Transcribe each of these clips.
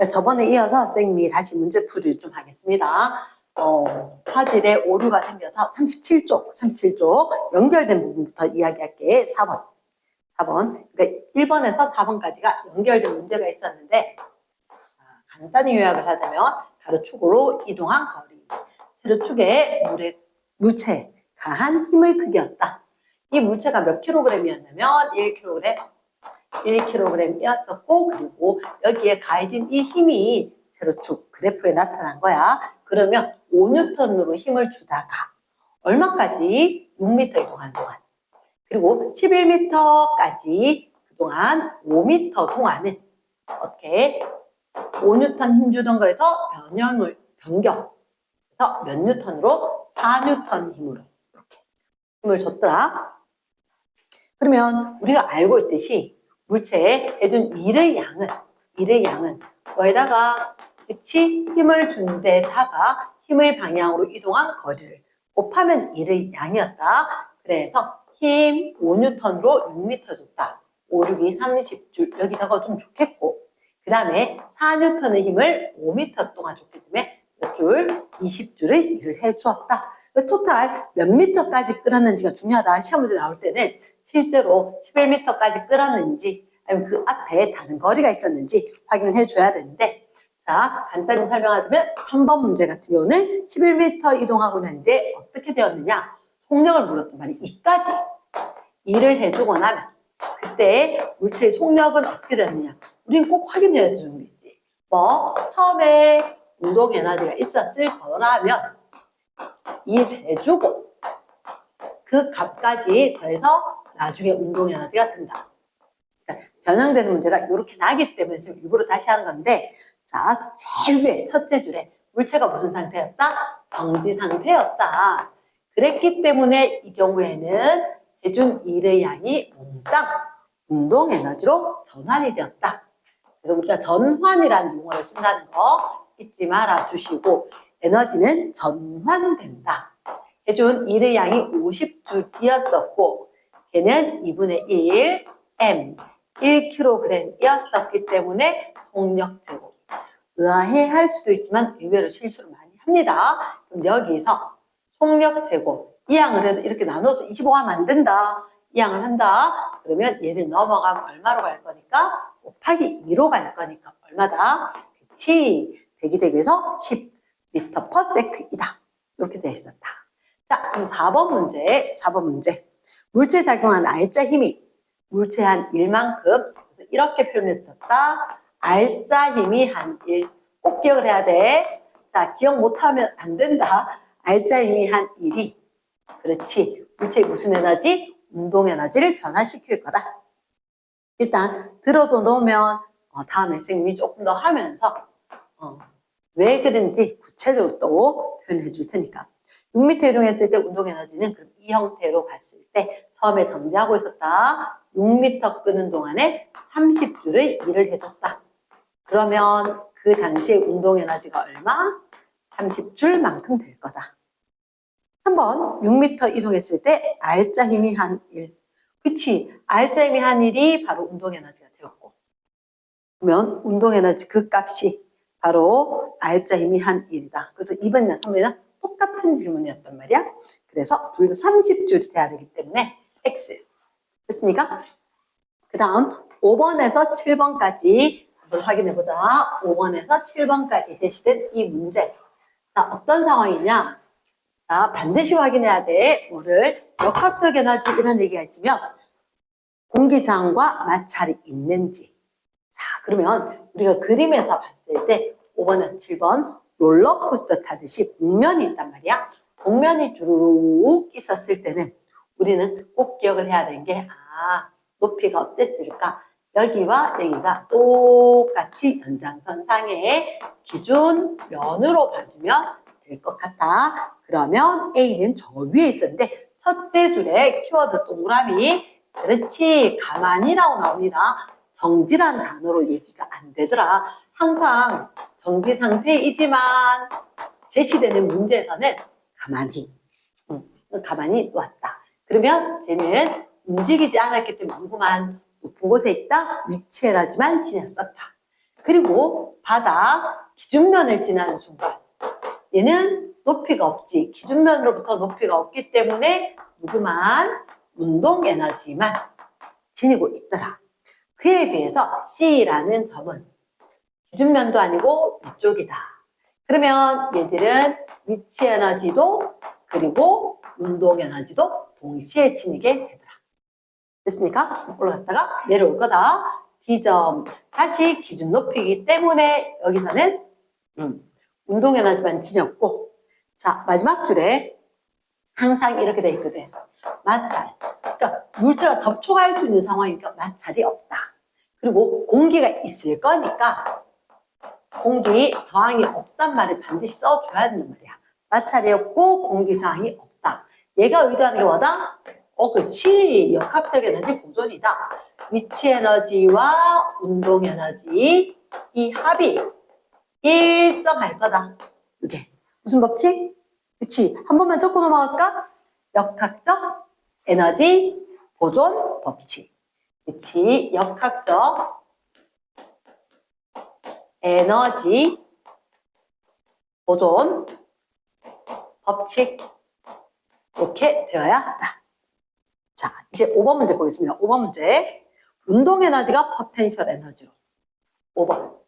저번에 이어서 선생님이 다시 문제풀이를 좀 하겠습니다. 화질에 오류가 생겨서 37쪽 연결된 부분부터 이야기할게. 4번. 그러니까 1번에서 4번까지가 연결된 문제가 있었는데, 간단히 요약을 하자면 가로축으로 이동한 거리, 세로축의 물체가 한 힘의 크기였다. 이 물체가 몇 킬로그램이었냐면 1kg이었었고, 그리고 여기에 가해진 이 힘이 세로축 그래프에 나타난 거야. 그러면 5N으로 힘을 주다가 얼마까지? 6m 이동한 동안. 그리고 11m까지 그동안 5m 동안은 어떻게 5N 힘 주던 거에서 변경. 그래서 몇 N으로? 4N 힘으로 이렇게 힘을 줬더라. 그러면 우리가 알고 있듯이 물체에 해준 일의 양은 거기다가 그치? 힘을 준 데다가 힘의 방향으로 이동한 거리를 곱하면 일의 양이었다. 그래서 힘 5N으로 6m 줬다. 5, 6이 30줄 여기다가 좀 좋겠고, 그 다음에 4N의 힘을 5m 동안 줬기 때문에 몇 줄? 20줄의 일을 해주었다. 토탈 몇 미터까지 끌었는지가 중요하다. 시험 문제 나올 때는 실제로 11m까지 끌었는지 아니면 그 앞에 다른 거리가 있었는지 확인을 해줘야 되는데, 자, 간단히 설명하자면 3번 문제 같은 경우는 11m 이동하고 난데 어떻게 되었느냐? 속력을 물었단 말이에요. 이까지 일을 해주고 나면 그때 물체의 속력은 어떻게 되느냐? 우리는 꼭 확인해야 되는 게 있지. 처음에 운동 에너지가 있었을 거라면 일해주고 그 값까지 더해서 나중에 운동 에너지가 든다. 그러니까 변형되는 문제가 이렇게 나기 때문에 지금 일부러 다시 하는 건데, 자, 제일 위에 첫째 줄에 물체가 무슨 상태였다? 정지 상태였다. 그랬기 때문에 이 경우에는 해준 일의 양이 몽땅 운동 에너지로 전환이 되었다. 그래서 우리가 전환이라는 용어를 쓴다는 거 잊지 말아 주시고, 에너지는 전환된다. 해준 일의 양이 50줄이었었고 걔는 2분의 1 m 1kg이었었기 때문에 속력 제곱. 의아해 할 수도 있지만 의외로 실수를 많이 합니다. 그럼 여기서 속력 제곱 이 양을 해서 이렇게 나눠서 25하면 안 된다. 이 양을 한다. 그러면 얘를 넘어가면 얼마로 갈 거니까? 곱하기 2로 갈 거니까 얼마다? 그치? 대기대교에서 10m/s이다. 이렇게 되어 있었다. 자, 그럼 4번 문제. 물체 작용한 알짜 힘이 물체 한 1만큼 이렇게 표현했었다. 알짜 힘이 한 1. 꼭 기억을 해야 돼. 자, 기억 못하면 안 된다. 알짜 힘이 한 1이 그렇지. 물체의 무슨 에너지? 운동 에너지를 변화시킬 거다. 일단 들어도 놓으면 다음에 선생님이 조금 더 하면서 왜 그런지 구체적으로 또 표현해 줄 테니까. 6m 이동했을 때 운동 에너지는 그럼 이 형태로 봤을 때 처음에 정지하고 있었다. 6m 끄는 동안에 30줄의 일을 해줬다. 그러면 그 당시에 운동 에너지가 얼마? 30줄만큼 될 거다. 3번 6m 이동했을 때 알짜 힘이 한 1. 그치? 알짜 힘이 한 1이 바로 운동 에너지가 되었고, 그러면 운동 에너지 그 값이 바로 알짜 힘이 한 1이다. 그래서 2번이나 3번이나 똑같은 질문이었단 말이야. 그래서 둘 다 30줄이 돼야 되기 때문에 X. 됐습니까? 그 다음 5번에서 7번까지 한번 확인해보자. 5번에서 7번까지 제시된 이 문제. 자, 어떤 상황이냐? 자, 반드시 확인해야 돼. 뭐를? 역학적 에너지 이런 얘기가 있으면 공기저항과 마찰이 있는지. 자, 그러면 우리가 그림에서 봤을 때 5번에서 7번 롤러코스터 타듯이 곡면이 있단 말이야. 곡면이 쭉 있었을 때는 우리는 꼭 기억을 해야 되는 게, 높이가 어땠을까? 여기와 여기가 똑같이 연장선상의 기준 면으로 봐주면 될 것 같아. 그러면 A는 저 위에 있었는데 첫째 줄에 키워드 동그라미, 그렇지, 가만히라고 나옵니다. 정지란 단어로 얘기가 안 되더라. 항상 정지 상태이지만 제시되는 문제에서는 가만히 놓았다. 그러면 쟤는 움직이지 않았기 때문에 궁금한 높은 곳에 있다. 위치해라지만 지냈었다. 그리고 바다 기준면을 지나는 순간 얘는 높이가 없지. 기준면으로부터 높이가 없기 때문에 누구만 운동 에너지만 지니고 있더라. 그에 비해서 C라는 점은 기준면도 아니고 위쪽이다. 그러면 얘들은 위치 에너지도 그리고 운동 에너지도 동시에 지니게 되더라. 됐습니까? 올라갔다가 내려올 거다. D점. 다시 기준 높이이기 때문에 여기서는 운동 에너지만 지녔고, 자, 마지막 줄에 항상 이렇게 돼 있거든. 마찰. 그러니까 물체가 접촉할 수 있는 상황이니까 마찰이 없다. 그리고 공기가 있을 거니까 공기 저항이 없단 말을 반드시 써줘야 된단 말이야. 마찰이 없고 공기 저항이 없다. 얘가 의도하는 게 뭐다? 그치. 역학적 에너지 보존이다. 위치 에너지와 운동 에너지 이 합이 일정할 거다. 이게 무슨 법칙? 그치. 한 번만 적고 넘어갈까? 역학적 에너지 보존 법칙. 그치. 역학적 에너지 보존 법칙. 이렇게 되어야 한다. 자, 이제 5번 문제 보겠습니다. 5번 문제. 운동 에너지가 포텐셜 에너지로. 5번.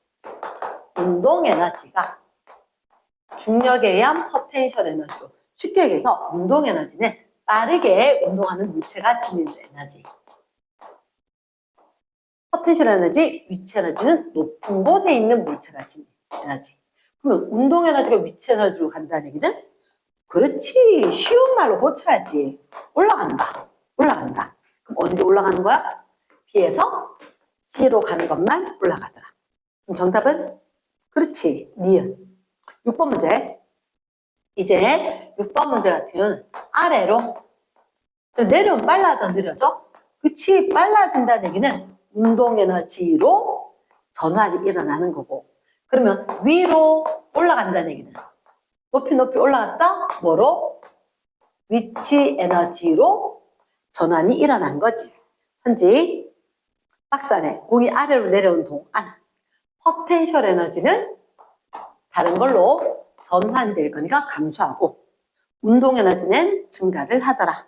운동 에너지가 중력에 의한 포텐셜 에너지로. 쉽게 얘기해서 운동 에너지는 빠르게 운동하는 물체가 지니는 에너지. 포텐셜 에너지, 위치 에너지는 높은 곳에 있는 물체가 지니는 에너지. 그러면 운동 에너지가 위치 에너지로 간다는 얘기는 그렇지. 쉬운 말로 고쳐야지. 올라간다. 올라간다. 그럼 어디로 올라가는 거야? B에서 C로 가는 것만 올라가더라. 그럼 정답은? 그렇지. 니은. 6번 문제. 이제 6번 문제 같은 경우는 아래로 내려오면 빨라져 느려져? 그치. 빨라진다는 얘기는 운동 에너지로 전환이 일어나는 거고, 그러면 위로 올라간다는 얘기는 높이 올라갔다? 뭐로? 위치 에너지로 전환이 일어난 거지. 선지 박스 안에 공이 아래로 내려온 동안 포텐셜 에너지는 다른 걸로 전환될 거니까 감소하고 운동 에너지는 증가를 하더라.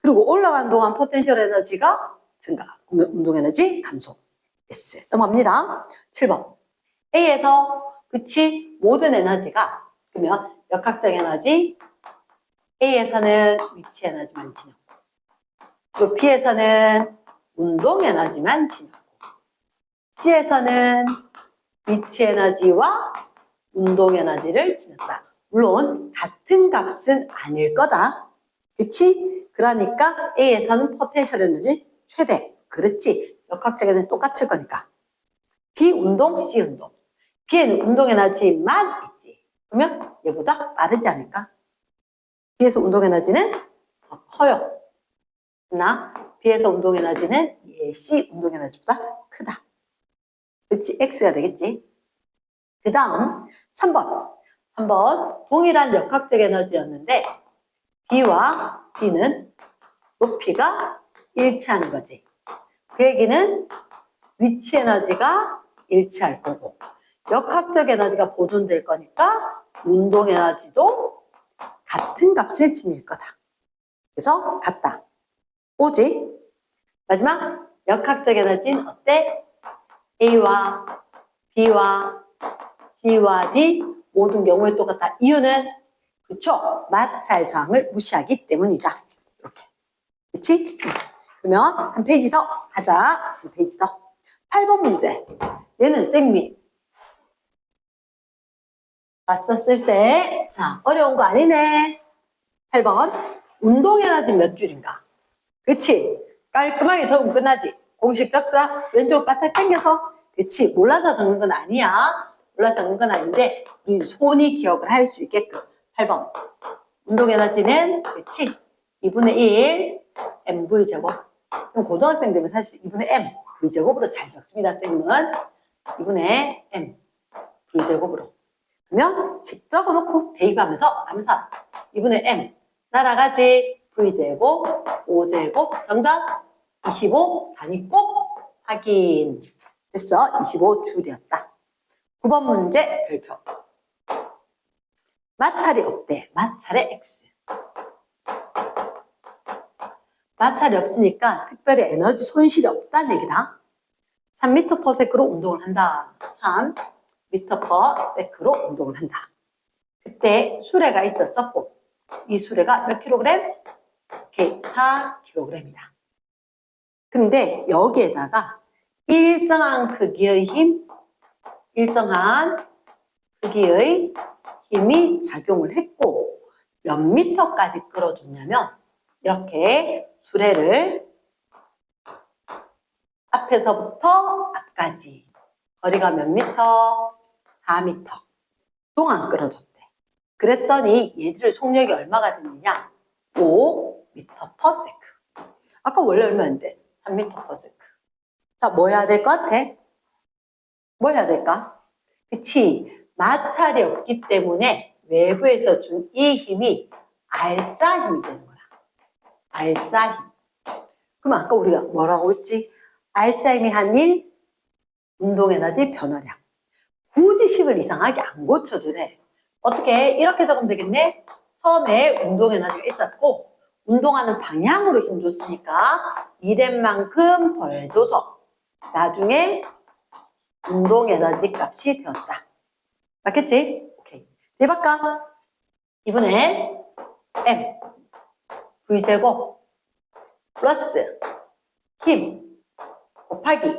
그리고 올라가는 동안 포텐셜 에너지가 증가, 그러면 운동 에너지 감소. S. 넘어갑니다. 7번. A에서 그치 모든 에너지가 그러면 역학적 에너지 A에서는 위치 에너지만 지녔고 그리고 B에서는 운동 에너지만 지녔고 C에서는 위치 에너지와 운동 에너지를 지녔다. 물론 같은 값은 아닐 거다. 그치? 그러니까 A에서는 포텐셜 에너지 최대. 그렇지. 역학적 에너지 똑같을 거니까. B 운동, C 운동. B에는 운동 에너지만 있지. 그러면 얘보다 빠르지 않을까? B에서 운동 에너지는 더 커요. 나 B에서 운동 에너지는 C 운동 에너지보다 크다. 그치? X가 되겠지. 그 다음 3번. 3번 동일한 역학적 에너지였는데 B와 D는 높이가 일치하는 거지. 그 얘기는 위치 에너지가 일치할 거고 역학적 에너지가 보존될 거니까 운동 에너지도 같은 값을 지닐 거다. 그래서 같다. 오지? 마지막 역학적 에너지는 어때? A와 B와 C와 D 모든 경우에 똑같다. 이유는 그쵸? 마찰 저항을 무시하기 때문이다. 이렇게. 그치? 그러면 한 페이지 더 하자. 한 페이지 더. 8번 문제. 얘는 생미. 봤었을 때, 자, 어려운 거 아니네. 8번. 운동 에너지 몇 줄인가? 그치? 깔끔하게 적으면 끝나지. 공식 적자. 왼쪽 바닥 당겨서. 그치? 몰라서 적는 건 아니야. 몰라서 적는 건 아닌데, 우리 손이 기억을 할 수 있게끔. 8번. 운동 에너지는, 그치? 2분의 1, mv제곱. 그럼 고등학생 되면 사실 2분의 m, v제곱으로 잘 적습니다, 선생님은. 2분의 m, v제곱으로. 그러면 식 적어놓고 대입하면서 암산. 2분의 m, 날아가지. v제곱, 5제곱, 정답 25, 단위 꼭 확인. 됐어, 25줄이었다. 9번 문제 별표. 마찰이 없대. 마찰의 X. 마찰이 없으니까 특별히 에너지 손실이 없다는 얘기다. 3m/s로 운동을 한다. 3m/s로 운동을 한다. 그때 수레가 있었었고 이 수레가 몇 킬로그램? 오케이, 4kg이다. 근데 여기에다가 일정한 크기의 힘, 일정한 크기의 힘이 작용을 했고 몇 미터까지 끌어줬냐면 이렇게 수레를 앞에서부터 앞까지 거리가 몇 미터? 4미터 동안 끌어줬대. 그랬더니 얘들의 속력이 얼마가 됐느냐? 5m/s. 아까 원래 얼마였는데? 3m/s. 자, 뭐 해야 될 것 같아? 뭐 해야 될까? 그치? 마찰이 없기 때문에 외부에서 준 이 힘이 알짜 힘이 되는 거야. 알짜 힘. 그럼 아까 우리가 뭐라고 했지? 알짜 힘이 한 일, 운동에너지 변화량. 굳이 식을 이상하게 안 고쳐도 돼. 어떻게? 이렇게 적으면 되겠네? 처음에 운동에너지가 있었고 운동하는 방향으로 힘 줬으니까 일한 만큼 더해줘서 나중에 운동에너지 값이 되었다. 맞겠지? 오케이. 대박까? 이번에 M V제곱 플러스 힘 곱하기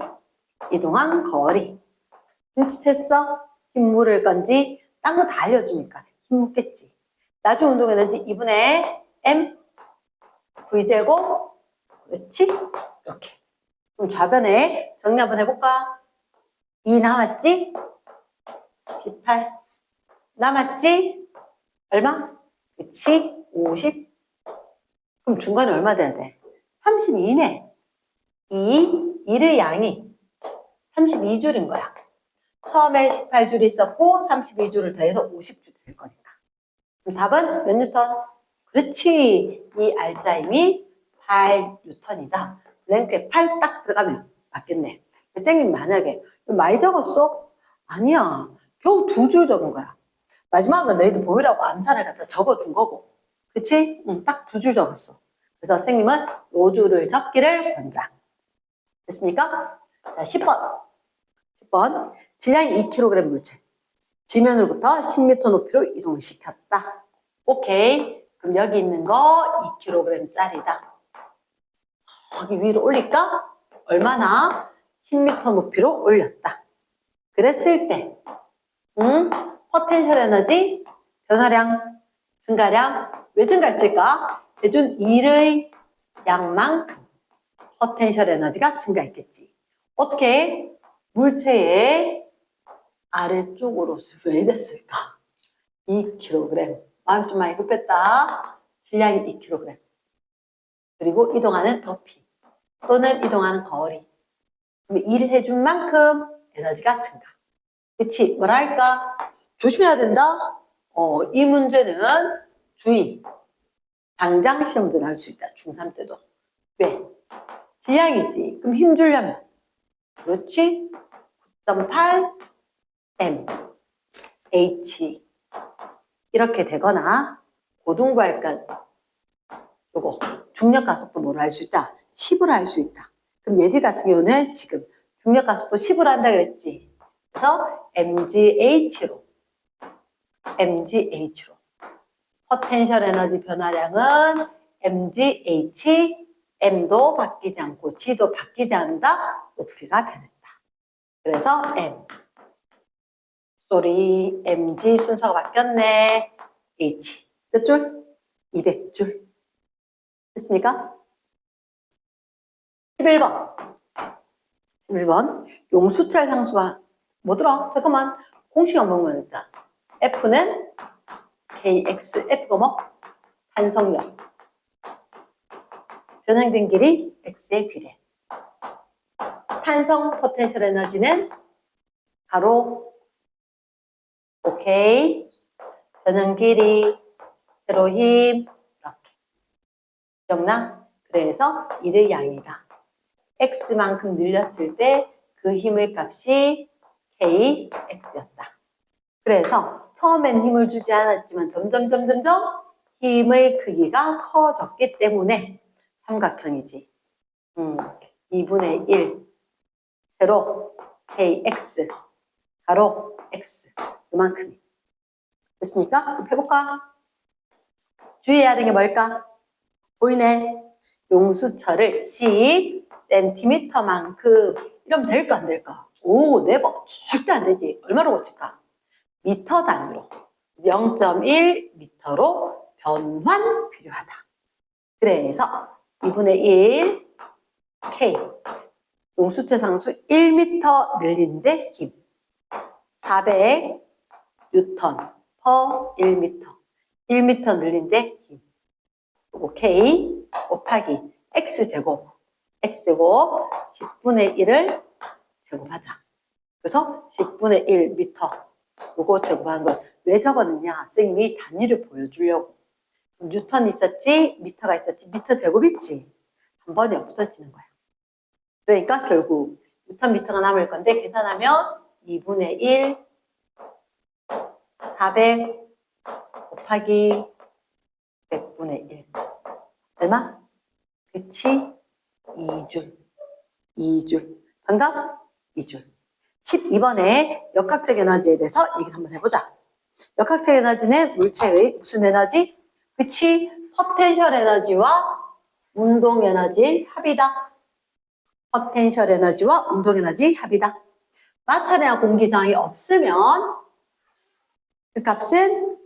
이동한 거리. 눈치챘어? 힘 물을 건지 딴 거 다 알려주니까 힘 묻겠지. 나중 운동에너지 2분의 M V제곱. 그렇지? 이렇게. 그럼 좌변에 정리 한번 해볼까? 2 남았지? 18 남았지? 얼마? 그치? 50. 그럼 중간에 얼마 돼야 돼? 32네. 2의 양이 32줄인 거야. 처음에 18줄이 있었고 32줄을 더해서 50줄이 될 거니까. 그럼 답은 몇 뉴턴? 그렇지. 이 알짜 힘이 8뉴턴이다. 블랭크에 8 딱 들어가면 맞겠네. 선생님 만약에 많이 적었어? 아니야. 겨우 2줄 적은 거야. 마지막은 너희들 보이라고 암산을 갖다 적어준 거고. 그치? 응, 딱 2줄 적었어. 그래서 선생님은 요 줄을 적기를 권장. 됐습니까? 자, 10번. 질량이 2kg 물체. 지면으로부터 10m 높이로 이동을 시켰다. 오케이. 그럼 여기 있는 거 2kg짜리다. 여기 위로 올릴까? 얼마나? 10m 높이로 올렸다. 그랬을 때, 포텐셜 에너지, 변화량, 증가량, 왜 증가했을까? 해준 일의 양만큼 포텐셜 에너지가 증가했겠지. 어떻게? 물체의 아래쪽으로 왜 이랬을까? 2kg. 마음 좀 많이 급했다. 질량이 2kg. 그리고 이동하는 높이 또는 이동하는 거리. 그럼 일을 해준 만큼 에너지가 증가. 그치? 뭐라 할까? 조심해야 된다? 이 문제는 주의. 당장 시험 문제 나올 수 있다. 중3 때도. 왜? 질량이지. 그럼 힘 주려면. 그렇지? 9.8 M H 이렇게 되거나 고등부할까 요거 중력 가속도 뭐로 할 수 있다? 10으로 할 수 있다. 그럼 얘들 같은 경우는 지금 중력 가속도 10으로 한다 그랬지. 그래서 MGH로 포텐셜 에너지 변화량은 MGH M도 바뀌지 않고 G도 바뀌지 않는다. 높이가 변했다. 그래서 M 쏘리 MG 순서가 바뀌었네. H 몇 줄? 200줄. 됐습니까? 11번 용수철 상수가 뭐더라? 잠깐만 공식 한번 보자. F는 KX F가 뭐? 탄성력 변형된 길이 X에 비례. 탄성 포텐셜 에너지는 가로 오케이 변형 길이 세로 힘 이렇게 기억나? 그래서 일의 양이다. X만큼 늘렸을 때 그 힘의 값이 kx였다. 그래서 처음엔 힘을 주지 않았지만 점점 힘의 크기가 커졌기 때문에 삼각형이지. 2분의 1 세로 kx 가로 x 이만큼이 됐습니까? 그럼 해볼까? 주의해야 되는 게 뭘까? 보이네? 용수철을 10cm만큼 이러면 될까 안 될까? 오, 네버 절대 안 되지. 얼마로 고칠까? 미터 단위로 0.1m로 변환 필요하다. 그래서 2분의 1 K 용수철 상수 1m 늘리는데 힘 400 뉴턴 per 1m 1m 늘리는데 힘 그리고 K 곱하기 X제곱 10분의 1을 제곱하자. 그래서 10분의 1m 요거 제곱하는 건 왜 적었느냐? 선생님이 단위를 보여주려고. 뉴턴 있었지, 미터가 있었지, 미터 제곱 있지. 한 번에 없어지는 거야. 그러니까 결국 뉴턴 미터가 남을 건데 계산하면 2분의 1 400 곱하기 100분의 1 얼마? 그치? 2줄. 정답? 2줄. 12번에 역학적 에너지에 대해서 얘기를 한번 해보자. 역학적 에너지는 물체의 무슨 에너지? 그치? 포텐셜 에너지와 운동 에너지 합이다. 포텐셜 에너지와 운동 에너지 합이다. 마찰이나 공기저항이 없으면 그 값은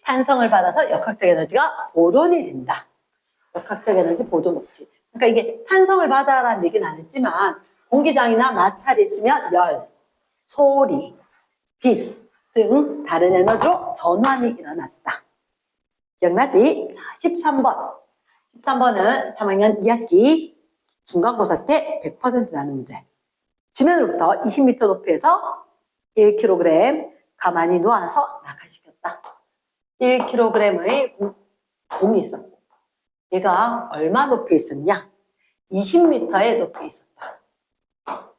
탄성을 받아서 역학적 에너지가 보존이 된다. 역학적 에너지 보존 법칙. 그러니까 이게 탄성을 받아라는 얘기는 안 했지만 공기저항이나 마찰이 있으면 열, 소리, 빛 등 다른 에너지로 전환이 일어났다. 기억나지? 자, 13번. 13번은 3학년 2학기 중간고사 때 100% 나는 문제. 지면으로부터 20m 높이에서 1kg 가만히 놓아서 낙하시켰다. 1kg의 공이 있었고 얘가 얼마 높이에 있었냐? 20m의 높이에 있었다.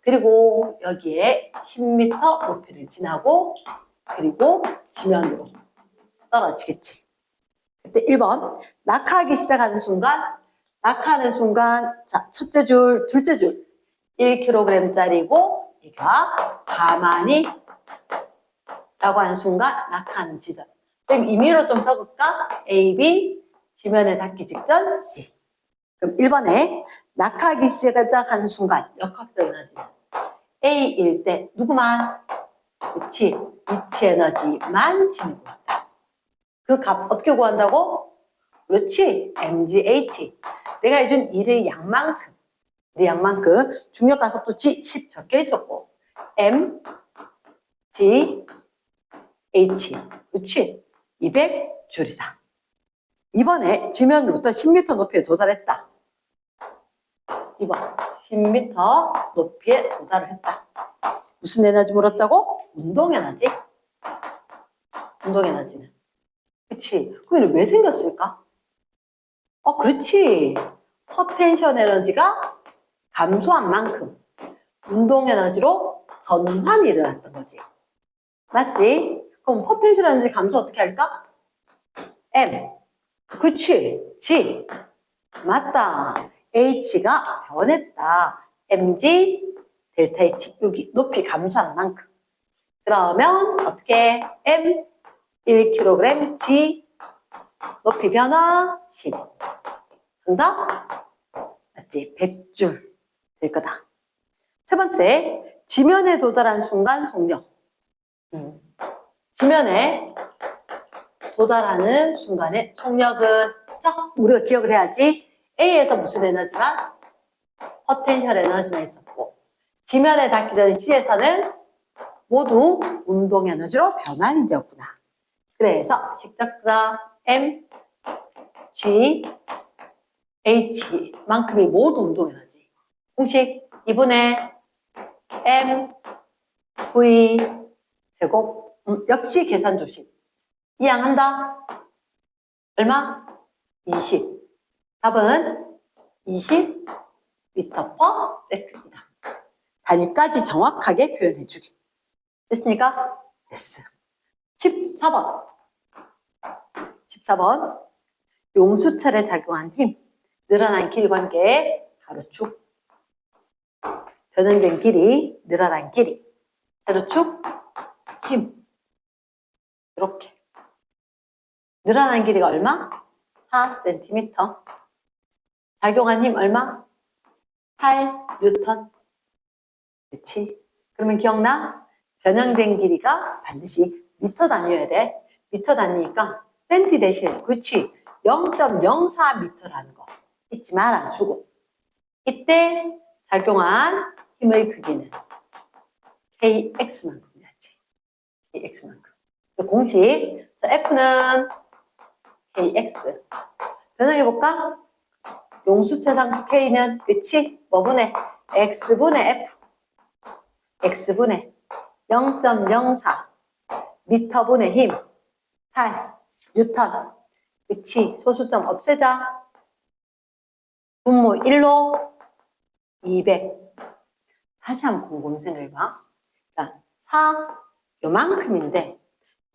그리고 여기에 10m 높이를 지나고 그리고 지면으로 떨어지겠지. 그때 1번 낙하하기 시작하는 순간 자, 첫째 줄, 둘째 줄 1kg짜리고 얘가 가만히 라고 하는 순간 낙하하는 지점. 그럼 임의로 좀 적을까? A, B 지면에 닿기 직전 C. 그럼 1번에 낙하하기 시작하는 순간 역학적 에너지 A일 때 누구만? 그치? 위치 에너지만 지니고 있다. 그 값 어떻게 구한다고? 그렇지. mgh. 내가 해준 일의 양만큼 중력 가속도 G10 적혀 있었고 m, g, h. 그렇지. 200줄이다. 이번에 지면으로부터 10m 높이에 도달했다. 2번 10m 높이에 도달을 했다. 무슨 에너지 물었다고? 운동 에너지. 운동 에너지는. 그치? 그럼 왜 생겼을까? 그렇지. 포텐셜 에너지가 감소한 만큼 운동 에너지로 전환이 일어났던 거지. 맞지? 그럼 포텐셜 에너지 감소 어떻게 할까? M. 그치? G. 맞다. H가 변했다. mg 델타 H. 여기 높이 감소한 만큼. 그러면 어떻게? M 1kg G 높이 변화 10. 정답? 맞지? 100줄 될 거다. 세 번째, 지면에 도달한 순간 속력. 지면에 도달하는 순간의 속력은 우리가 기억을 해야지. A에서 무슨 에너지만? 포텐셜 에너지만 있었고 지면에 닿기 전에 C에서는 모두 운동 에너지로 변환이 되었구나. 그래서 직접과 M, G, H만큼이 모두 운동 에너지. 공식 2분의 M, V 제곱. 역시 계산 조식. 이항한다. 얼마? 20. 답은 20m/s이다. 단위까지 정확하게 표현해주기. 됐습니까? 됐어. 14번. 14번. 용수철에 작용한 힘. 늘어난 길 관계, 가로축. 변형된 길이, 늘어난 길이. 가로축, 힘. 이렇게. 늘어난 길이가 얼마? 4cm. 작용한 힘 얼마? 8N. 그치? 그러면 기억나? 변형된 길이가 반드시 미터 단위여야 돼. 미터 단위니까 센티 대신, 그치? 0.04m라는 거 잊지 말아주고. 이때 작용한 힘의 크기는 kx만큼이었지. kx만큼. 공식. 자, F는 kx. 변형해볼까? 용수체 상수 k는, 그치? 뭐분의? x분의 f. x분의 0.04 미터분의 힘 8 뉴턴. 그치? 소수점 없애자. 분모 1로 200. 다시 한번 곰곰이 생각해봐. 자, 4 요만큼인데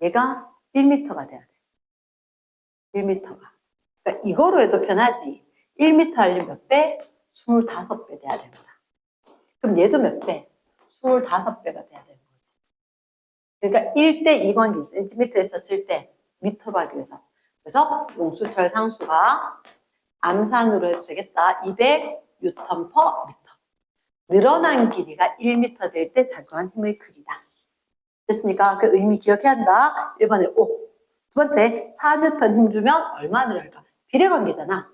얘가 1m가 돼야 돼. 1m가. 그러니까 이거로 해도 편하지. 1m 하려면 몇 배? 25배 돼야 됩니다. 그럼 얘도 몇 배? 25배가 돼야 되는 거지. 그러니까 1대 2관계 센티미터 했었을 때 미터로 하기 위해서. 그래서 용수철 상수가 암산으로 해도 되겠다. 200N per 미터. 늘어난 길이가 1m 될 때 작용한 힘의 크기다. 됐습니까? 그 의미 기억해야 한다. 1번에 5. 두 번째, 4N 힘 주면 얼마 늘어날까? 비례관계잖아.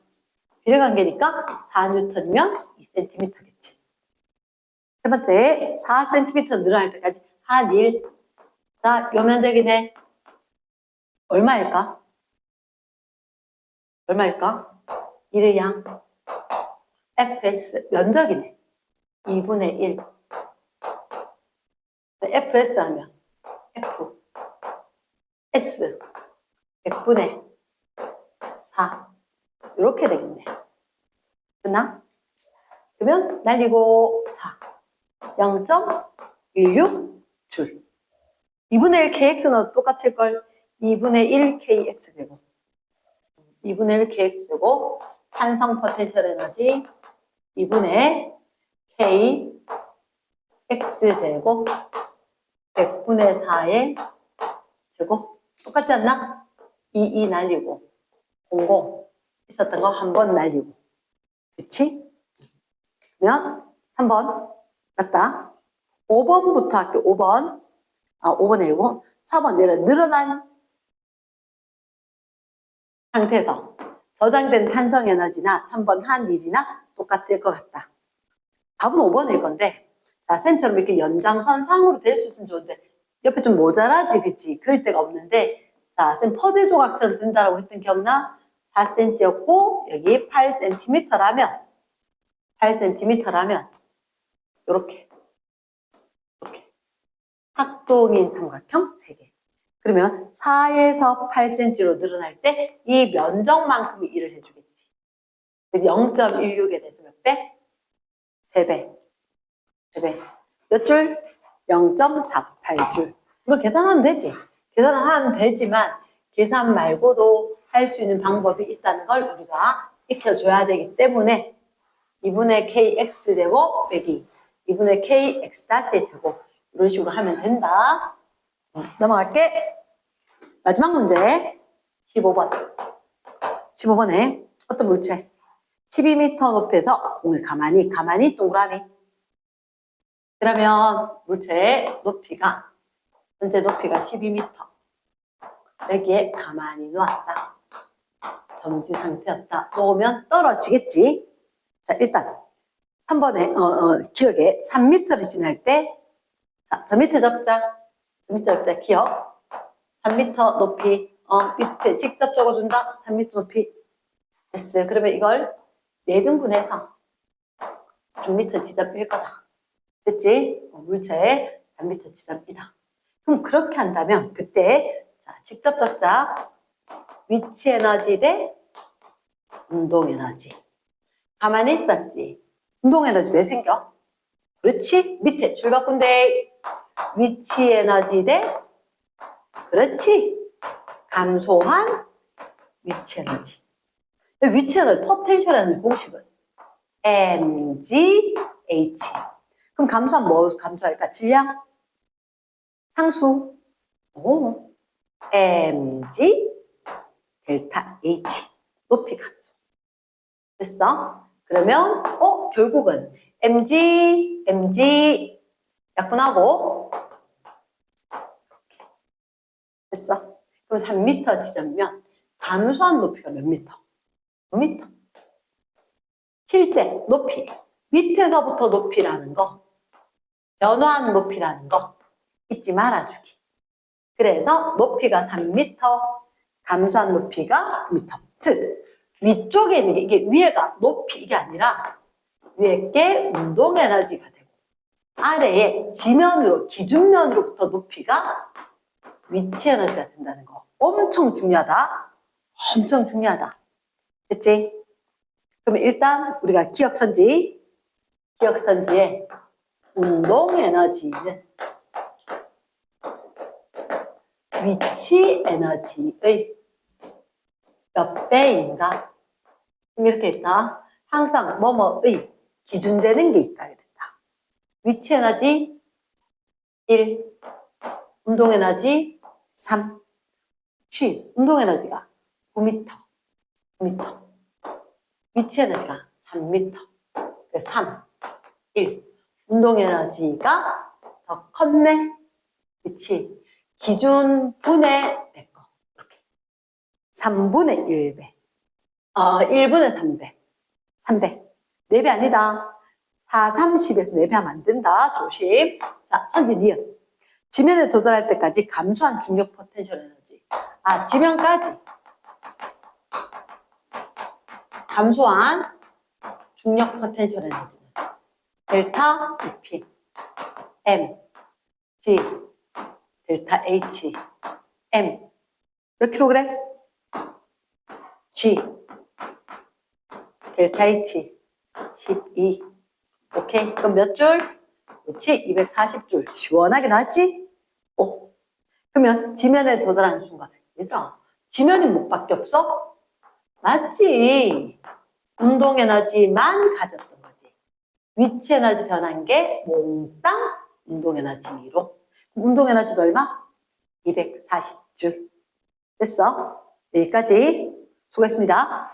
비례관계니까 4N이면 2cm겠지. 세 번째, 4cm 늘어날 때까지 한 1. 자, 요 면적이네. 얼마일까? 얼마일까? 1의 양. fs, 면적이네. 2분의 1. fs 하면 f, s, 100분의 4. 이렇게 되겠네. 됐나? 그러면 날리고 4. 0.16줄. 2분의 1 kx는 똑같을걸. 2분의 1 kx 되고 2분의 1 kx 되고 탄성 포텐셜 에너지 2분의 k x 되고 100분의 4의 제곱. 똑같지 않나? 2 날리고 00 있었던 거 한 번 날리고. 그치? 그러면 3번 맞다. 5번부터 할게. 5번. 5번에 이거 4번 늘어난 상태에서 저장된 탄성 에너지나 3번 한일이나 똑같을 것 같다. 답은 5번일 건데, 자, 쌤처럼 이렇게 연장선 상으로 될 수 있으면 좋은데 옆에 좀 모자라지, 그치? 그럴 데가 없는데, 자, 쌤 퍼즐 조각처럼 든다라고 했던 기억나? 4cm였고 여기 8cm라면 요렇게 학동인 삼각형 3개. 그러면 4에서 8cm로 늘어날 때 이 면적만큼이 일을 해주겠지. 0.16에 대해서 몇 배? 3배. 몇 줄? 0.48줄. 이거 계산하면 되지. 계산하면 되지만 계산 말고도 할 수 있는 방법이 있다는 걸 우리가 익혀줘야 되기 때문에 2분의 kx 되고 빼기 2분의 kx 다시의 제곱 이런 식으로 하면 된다. 넘어갈게. 마지막 문제 15번. 15번에 어떤 물체? 12m 높이에서 공을 가만히 동그라미. 그러면 물체의 높이가 현재 높이가 12m. 여기에 가만히 놓았다. 정지 상태였다. 놓으면 떨어지겠지. 자, 일단 3번에 기억에 3m를 지날 때, 자, 저 밑에 적자. 기억. 3m 높이, 밑에 직접 적어준다. 3m 높이. 됐어. 그러면 이걸 4등분해서 3m 지점일 거다. 됐지? 물체의 3m 지점이다. 그럼 그렇게 한다면 그때 자, 직접 적자. 위치 에너지 대 운동 에너지. 가만히 있었지. 운동 에너지 왜 생겨? 그렇지. 밑에 줄 바꾼대. 위치 에너지 대 그렇지. 감소한 위치 에너지. 위치 에너지 포텐셜 에너지 공식은 mgh. 그럼 감소한 뭐 감소할까? 질량? 상수? 오. mg 델타 h. 높이 감소. 됐어? 그러면 결국은 mg 약분하고 됐어? 그럼 3m 지점면 감소한 높이가 몇 미터? 5m. 실제 높이 밑에서부터 높이라는 거, 변화한 높이라는 거 잊지 말아주기. 그래서 높이가 3m, 감소한 높이가 9m. 즉 위쪽에 있는 게 이게 위에가 높이 이게 아니라 위에 게 운동 에너지가 되고 아래에 지면으로 기준면으로부터 높이가 위치 에너지가 된다는 거. 엄청 중요하다. 엄청 중요하다. 됐지? 그러면 일단 우리가 기억선지에 운동 에너지는 위치 에너지의 몇 배인가? 이렇게 했다. 항상 뭐뭐의 기준되는 게 있다 그랬다. 위치 에너지 1, 운동 에너지 3, 운동 에너지가 9m, 9m. 위치 에너지가 3m, 3, 1. 운동 에너지가 더 컸네. 그치? 기준 분의 내 거. 이렇게. 3분의 1배. 1분의 3배. 3배. 4배 아니다. 4, 30에서 4배 하면 안 된다. 조심. 자, 선지 니은. 지면에 도달할 때까지 감소한 중력 포텐셜 에너지. 지면까지. 감소한 중력 포텐셜 에너지는 델타 EP, M, G, 델타 H, M. 몇 킬로그램? G, 델타 H, 12. 오케이. 그럼 몇 줄? 그렇지. 240줄. 시원하게 나왔지? 그러면 지면에 도달하는 순간. 얘들아, 지면이 뭐밖에 없어? 맞지. 운동 에너지만 가졌던 거지. 위치 에너지 변한 게 몽땅 운동 에너지로. 운동 에너지도 얼마? 240줄. 됐어? 여기까지. 수고했습니다.